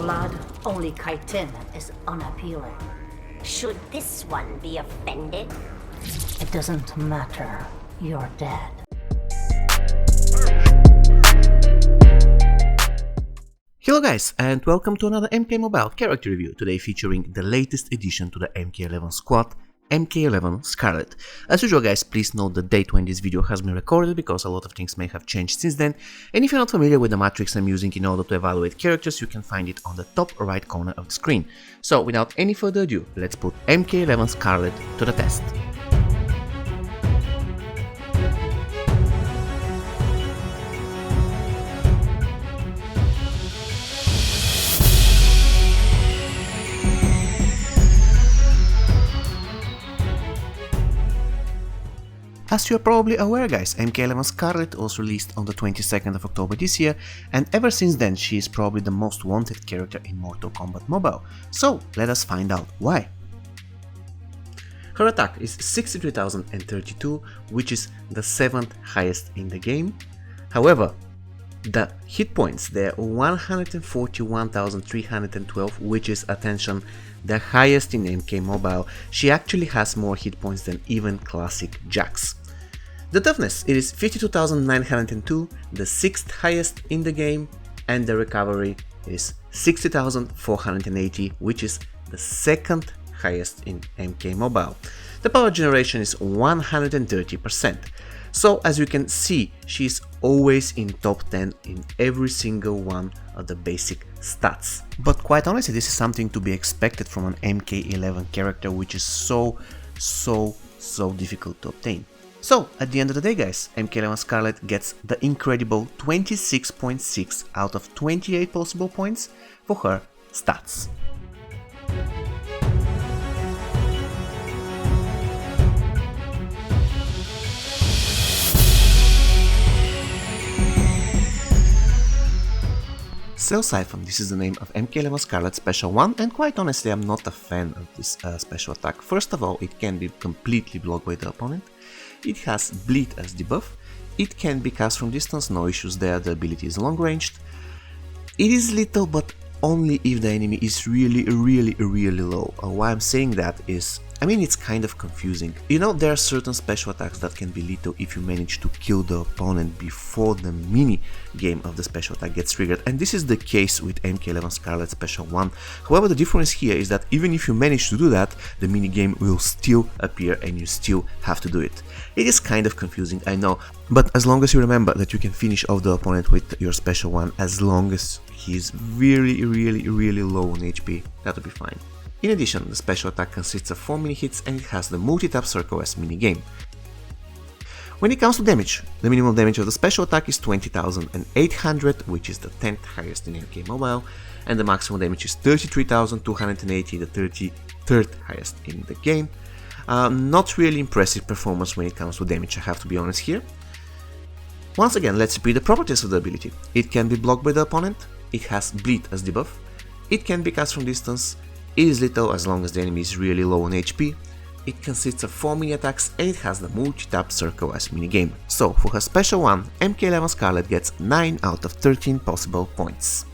blood, only chitin is unappealing. Should this one be offended? It doesn't matter. You're dead. Hello guys, and welcome to another MK Mobile character review, today featuring the latest addition to the MK11 squad, MK11 Skarlet. As usual guys, please note the date when this video has been recorded, because a lot of things may have changed since then, and if you're not familiar with the matrix I'm using in order to evaluate characters, you can find it on the top right corner of the screen. So without any further ado, let's put MK11 Skarlet to the test. As you are probably aware guys, MK11 Skarlet was released on the 22nd of October this year, and ever since then she is probably the most wanted character in Mortal Kombat Mobile. So let us find out why. Her attack is 63,032, which is the 7th highest in the game. However, the hit points, they're 141,312, which is, attention, the highest in MK Mobile. She actually has more hit points than even classic Jax. The toughness, it is 52,902, the 6th highest in the game, and the recovery is 60,480, which is the 2nd highest in MK Mobile. The power generation is 130%. So as you can see, she is always in top 10 in every single one of the basic stats. But quite honestly, this is something to be expected from an MK11 character, which is so difficult to obtain. So at the end of the day guys, MK11 Skarlet gets the incredible 26.6 out of 28 possible points for her stats. Cell Siphon, this is the name of MK11 Skarlet Special 1, and quite honestly I'm not a fan of this special attack. First of all, it can be completely blocked by the opponent, it has Bleed as debuff, it can be cast from distance, no issues there, the ability is long ranged, it is lethal but only if the enemy is really low. Why I'm saying that is, I mean, it's kind of confusing. You know, there are certain special attacks that can be lethal if you manage to kill the opponent before the mini game of the special attack gets triggered, and this is the case with MK11 Skarlet Special 1. However, the difference here is that even if you manage to do that, the mini game will still appear and you still have to do it. It is kind of confusing, I know, but as long as you remember that you can finish off the opponent with your Special 1 as long as he is really low on HP, that will be fine. In addition, the special attack consists of 4 mini hits and it has the multi-tap circle as minigame. When it comes to damage, the minimum damage of the special attack is 20,800, which is the 10th highest in MK Mobile, and the maximum damage is 33,280, the 33rd highest in the game. Not really impressive performance when it comes to damage, I have to be honest here. Once again, let's repeat the properties of the ability. It can be blocked by the opponent, it has Bleed as debuff, it can be cast from distance, it is lethal as long as the enemy is really low on HP, it consists of 4 mini attacks, and it has the multi-tap circle as minigame. So for her special 1, MK11 Skarlet gets 9 out of 13 possible points.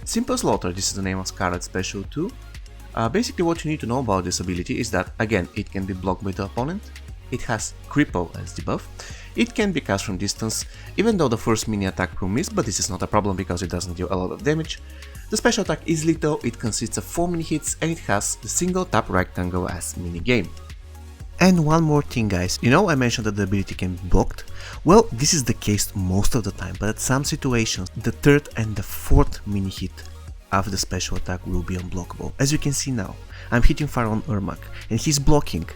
Simple Slaughter, this is the name of Skarlet Special 2. Basically what you need to know about this ability is that, again, it can be blocked by the opponent, it has Cripple as debuff, it can be cast from distance, even though the first mini attack will miss, but this is not a problem because it doesn't deal a lot of damage. The special attack is lethal, it consists of 4 mini hits and it has the single tap rectangle as minigame. And one more thing guys, you know I mentioned that the ability can be blocked? Well, this is the case most of the time, but at some situations the 3rd and the 4th mini hit of the special attack will be unblockable. As you can see now, I'm hitting Pharaoh Ermac and he's blocking.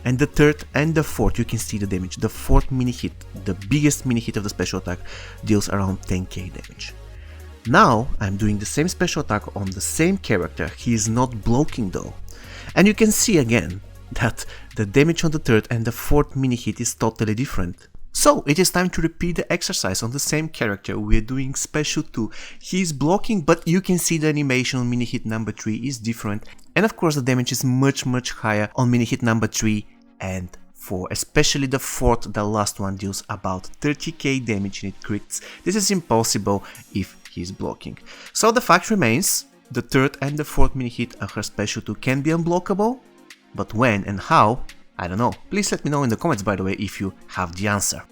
And the 3rd and the 4th, you can see the damage. The 4th mini hit, the biggest mini hit of the special attack, deals around 10k damage. Now I'm doing the same special attack on the same character, he is not blocking though. And you can see again that the damage on the 3rd and the 4th mini hit is totally different. So it is time to repeat the exercise on the same character. We are doing special 2. He is blocking, but you can see the animation on mini hit number 3 is different. And of course the damage is much higher on mini hit number 3 and 4, especially the 4th, the last one deals about 30k damage and it crits. This is impossible if he's blocking. So the fact remains, the third and the fourth mini hit of her special 2 can be unblockable, but when and how, I don't know. Please let me know in the comments, by the way, if you have the answer.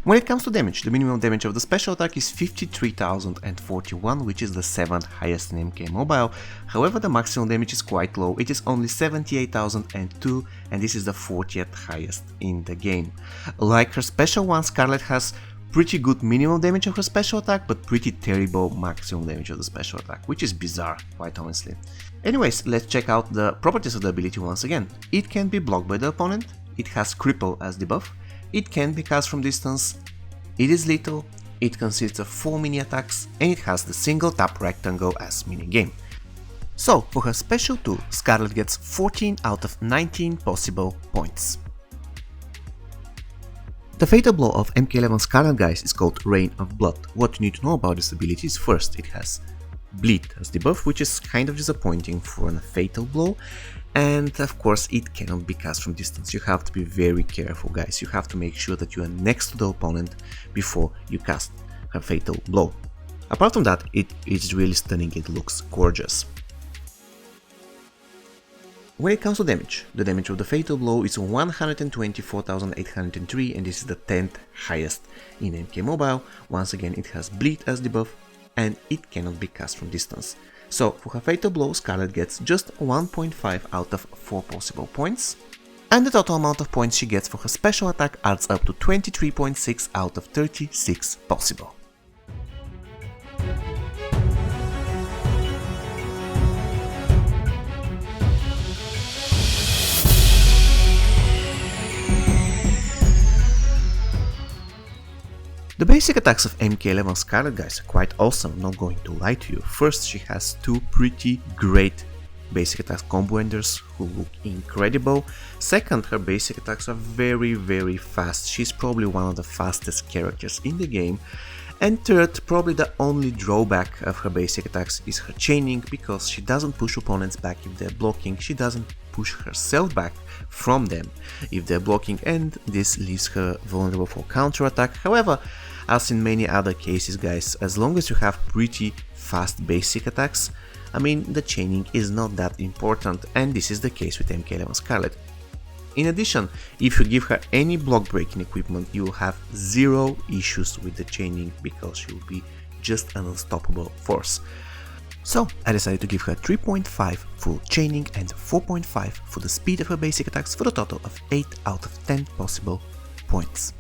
When it comes to damage, the minimum damage of the special attack is 53,041, which is the 7th highest in MK Mobile. However, the maximum damage is quite low, it is only 78,002, and this is the 40th highest in the game. Like her special 1, Skarlet has pretty good minimum damage of her special attack, but pretty terrible maximum damage of the special attack, which is bizarre, quite honestly. Anyways, let's check out the properties of the ability once again. It can be blocked by the opponent, it has cripple as debuff, it can be cast from distance, it is lethal, it consists of 4 mini attacks, and it has the single tap rectangle as mini game. So, for her special 2, Skarlet gets 14 out of 19 possible points. The fatal blow of MK11 Skarlet, guys, is called Rain of Blood. What you need to know about this ability is, first, it has bleed as debuff, which is kind of disappointing for a fatal blow, and of course it cannot be cast from distance. You have to be very careful, guys. You have to make sure that you are next to the opponent before you cast her fatal blow. Apart from that, it is really stunning, it looks gorgeous. When it comes to damage, the damage of the fatal blow is 124,803, and this is the 10th highest in MK Mobile. Once again, it has bleed as debuff, and it cannot be cast from distance. So for her fatal blow, Skarlet gets just 1.5 out of 4 possible points, and the total amount of points she gets for her special attack adds up to 23.6 out of 36 possible. The basic attacks of MK11 Skarlet, guys, are quite awesome, not going to lie to you. First, she has 2 pretty great basic attack combo enders who look incredible. Second, her basic attacks are very fast. She's probably one of the fastest characters in the game. And third, probably the only drawback of her basic attacks is her chaining, because she doesn't push opponents back if they're blocking, she doesn't push herself back from them if they're blocking, and this leaves her vulnerable for counter-attack. However, as in many other cases, guys, as long as you have pretty fast basic attacks, I mean, the chaining is not that important, and this is the case with MK11 Skarlet. In addition, if you give her any block breaking equipment, you will have 0 issues with the chaining, because she will be just an unstoppable force. So I decided to give her 3.5 for chaining and 4.5 for the speed of her basic attacks, for a total of 8 out of 10 possible points.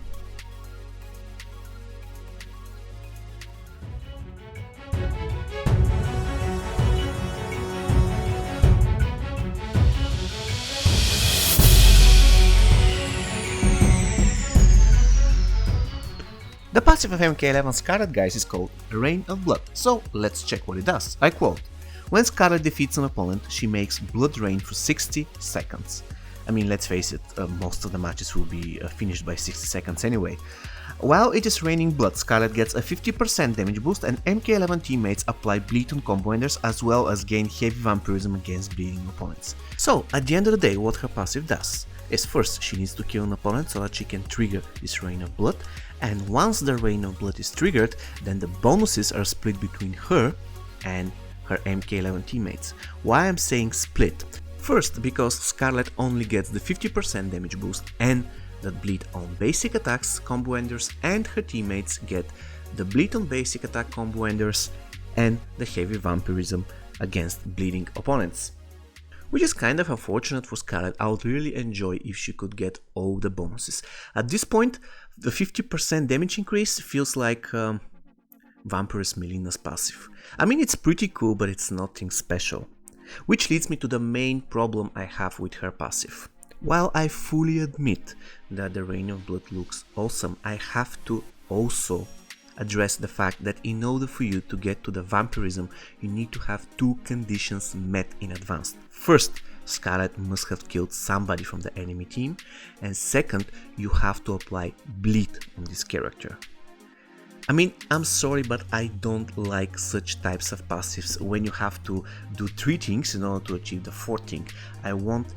The passive of MK11 Skarlet, guys, is called Rain of Blood, so let's check what it does. I quote, "When Skarlet defeats an opponent, she makes blood rain for 60 seconds. I mean, let's face it, most of the matches will be finished by 60 seconds anyway. While it is raining blood, Skarlet gets a 50% damage boost, and MK11 teammates apply bleed on combo enders, as well as gain heavy vampirism against bleeding opponents. So, at the end of the day, what her passive does is, first, she needs to kill an opponent so that she can trigger this Rain of Blood, and once the Rain of Blood is triggered, then the bonuses are split between her and her MK11 teammates. Why I'm saying split? First, because Skarlet only gets the 50% damage boost and the bleed on basic attacks combo enders, and her teammates get the bleed on basic attack combo enders and the heavy vampirism against bleeding opponents. Which is kind of unfortunate for Skarlet. I would really enjoy if she could get all the bonuses. At this point, the 50% damage increase feels like Vampirus Melina's passive. I mean, it's pretty cool, but it's nothing special. Which leads me to the main problem I have with her passive. While I fully admit that the Rain of Blood looks awesome, I have to also address the fact that in order for you to get to the vampirism, you need to have 2 conditions met in advance. First, Skarlet must have killed somebody from the enemy team, and second, you have to apply bleed on this character. I mean, I'm sorry, but I don't like such types of passives when you have to do 3 things in order to achieve the 4th thing. I want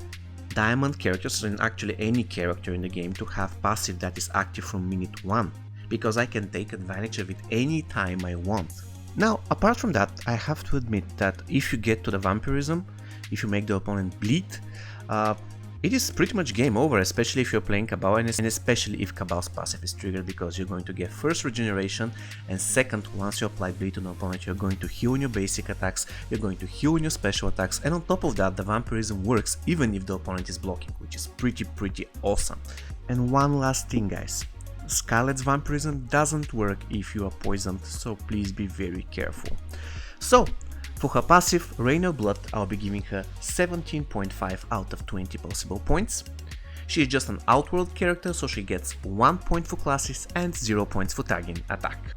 diamond characters, and actually any character in the game, to have passive that is active from minute 1. because I can take advantage of it anytime I want. Now, apart from that, I have to admit that if you get to the vampirism, if you make the opponent bleed, it is pretty much game over, especially if you're playing Cabal and especially if Cabal's passive is triggered, because you're going to get first regeneration, and second, once you apply bleed to the opponent, you're going to heal on your basic attacks, you're going to heal on your special attacks, and on top of that, the vampirism works even if the opponent is blocking, which is pretty awesome. And one last thing, guys. Skarlet's vampirism doesn't work if you are poisoned, so please be very careful. So, for her passive, Rain of Blood, I'll be giving her 17.5 out of 20 possible points. She is just an Outworld character, so she gets 1 point for classes and 0 points for targeting attack.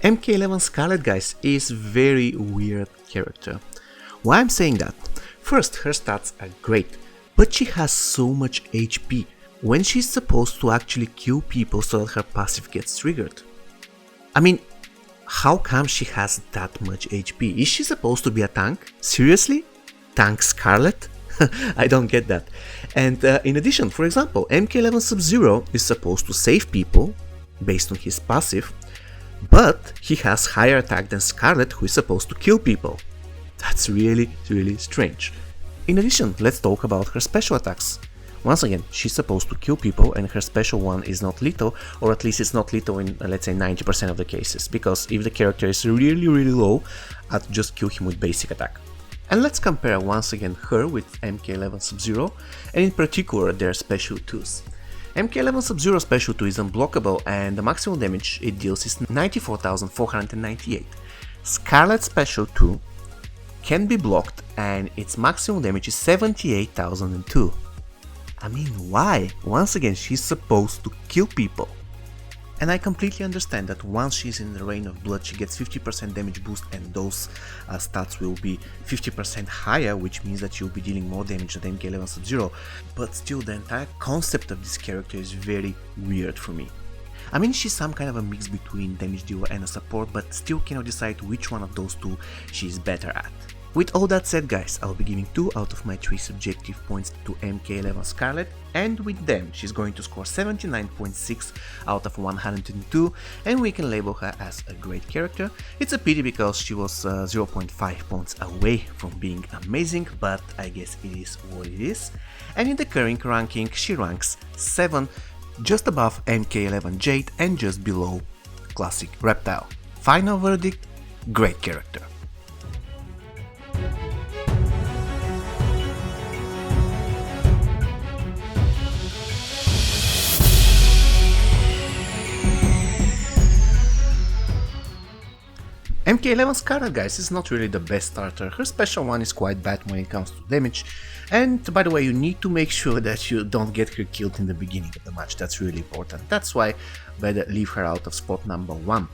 MK11 Skarlet, guys, is very weird character. Why I'm saying that? First, her stats are great, but she has so much HP when she's supposed to actually kill people so that her passive gets triggered. I mean, how come she has that much HP? Is she supposed to be a tank? Seriously? Tank Skarlet? I don't get that. And in addition, for example, MK11 Sub-Zero is supposed to save people based on his passive, but he has higher attack than Skarlet, who is supposed to kill people. That's really strange. In addition, let's talk about her special attacks. Once again, she's supposed to kill people and her special one is not lethal, or at least it's not lethal in, let's say, 90% of the cases, because if the character is really low, I'd just kill him with basic attack. And let's compare once again her with MK11 Sub-Zero, and in particular their special 2s. MK11 Sub-Zero special 2 is unblockable and the maximum damage it deals is 94,498. Skarlet special 2 can be blocked and its maximum damage is 78,002. I mean, why? Once again, she's supposed to kill people. And I completely understand that once she's in the Rain of Blood, she gets 50% damage boost and those stats will be 50% higher, which means that you'll be dealing more damage than MK11 Sub-Zero. But still, the entire concept of this character is very weird for me. I mean, she's some kind of a mix between damage dealer and a support, but still cannot decide which one of those two she's better at. With all that said, guys, I'll be giving 2 out of my 3 subjective points to MK11 Skarlet, and with them she's going to score 79.6 out of 102, and we can label her as a great character. It's a pity because she was 0.5 points away from being amazing, but I guess it is what it is. And in the current ranking she ranks 7, just above MK11 Jade and just below Classic Reptile. Final verdict: great character. MK11 Skarlet, guys, is not really the best starter. Her special one is quite bad when it comes to damage, and by the way, you need to make sure that you don't get her killed in the beginning of the match. That's really important. That's why better leave her out of spot number 1.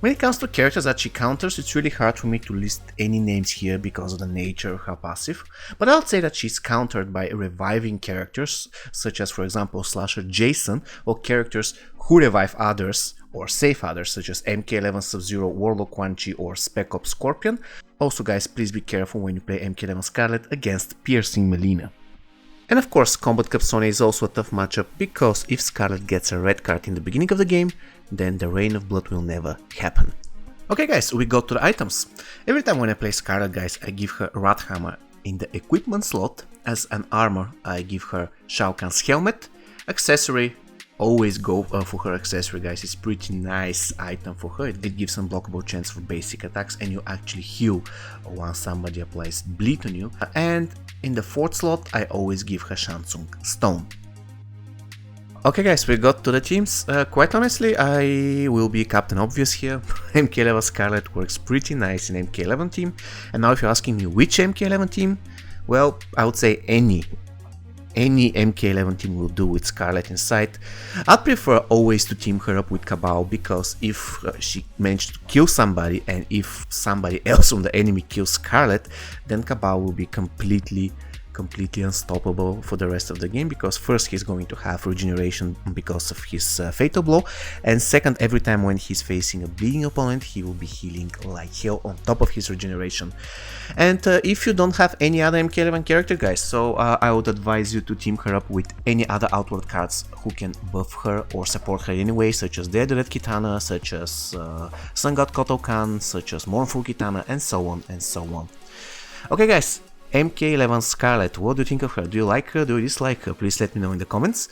When it comes to characters that she counters, it's really hard for me to list any names here because of the nature of her passive, but I would say that she's countered by reviving characters, such as for example Slasher Jason, or characters who revive others or save others, such as MK11 Sub-Zero, Warlock Quan Chi, or Spec Ops Scorpion. Also, guys, please be careful when you play MK11 Skarlet against Piercing Melina. And of course, Combat Capsone is also a tough matchup, because if Skarlet gets a red card in the beginning of the game, then the Rain of Blood will never happen. Okay, guys, we go to the items. Every time when I play Skarlet, guys, I give her Rat Hammer in the equipment slot. As an armor, I give her Shao Kahn's helmet. Accessory, always go for her accessory, guys. It's pretty nice item for her. It gives unblockable chance for basic attacks, and you actually heal once somebody applies bleed on you. And in the 4th slot, I always give her Shansung Stone. Okay, guys, we got to the teams. Quite honestly, I will be Captain Obvious here. MK11 Skarlet works pretty nice in MK11 team. And now if you're asking me which MK11 team, well, I would say any MK11 team will do with Skarlet in sight. I'd prefer always to team her up with Cabal, because if she managed to kill somebody and if somebody else on the enemy kills Skarlet, then Cabal will be completely completely unstoppable for the rest of the game, because first he's going to have regeneration because of his fatal blow, and second, every time when he's facing a bleeding opponent he will be healing like hell on top of his regeneration. And if you don't have any other MK11 character, guys, so I would advise you to team her up with any other outward cards who can buff her or support her anyway, such as Dead Red Kitana, such as Sun God Kotokan, such as Mournful Kitana, and so on and so on. Okay guys, MK11 Skarlet, what do you think of her? Do you like her? Do you dislike her? Please let me know in the comments.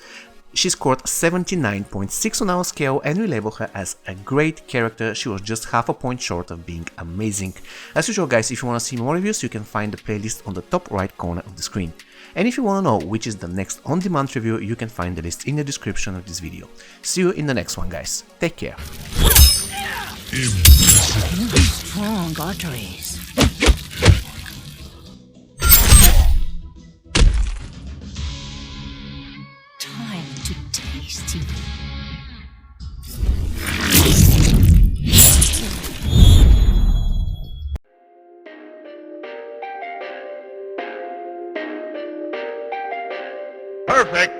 She scored 79.6 on our scale, and we label her as a great character. She was just half a point short of being amazing. As usual guys, if you want to see more reviews, you can find the playlist on the top right corner of the screen. And if you want to know which is the next on-demand review, you can find the list in the description of this video. See you in the next one guys, take care. Strong arteries. Time to taste you. Perfect.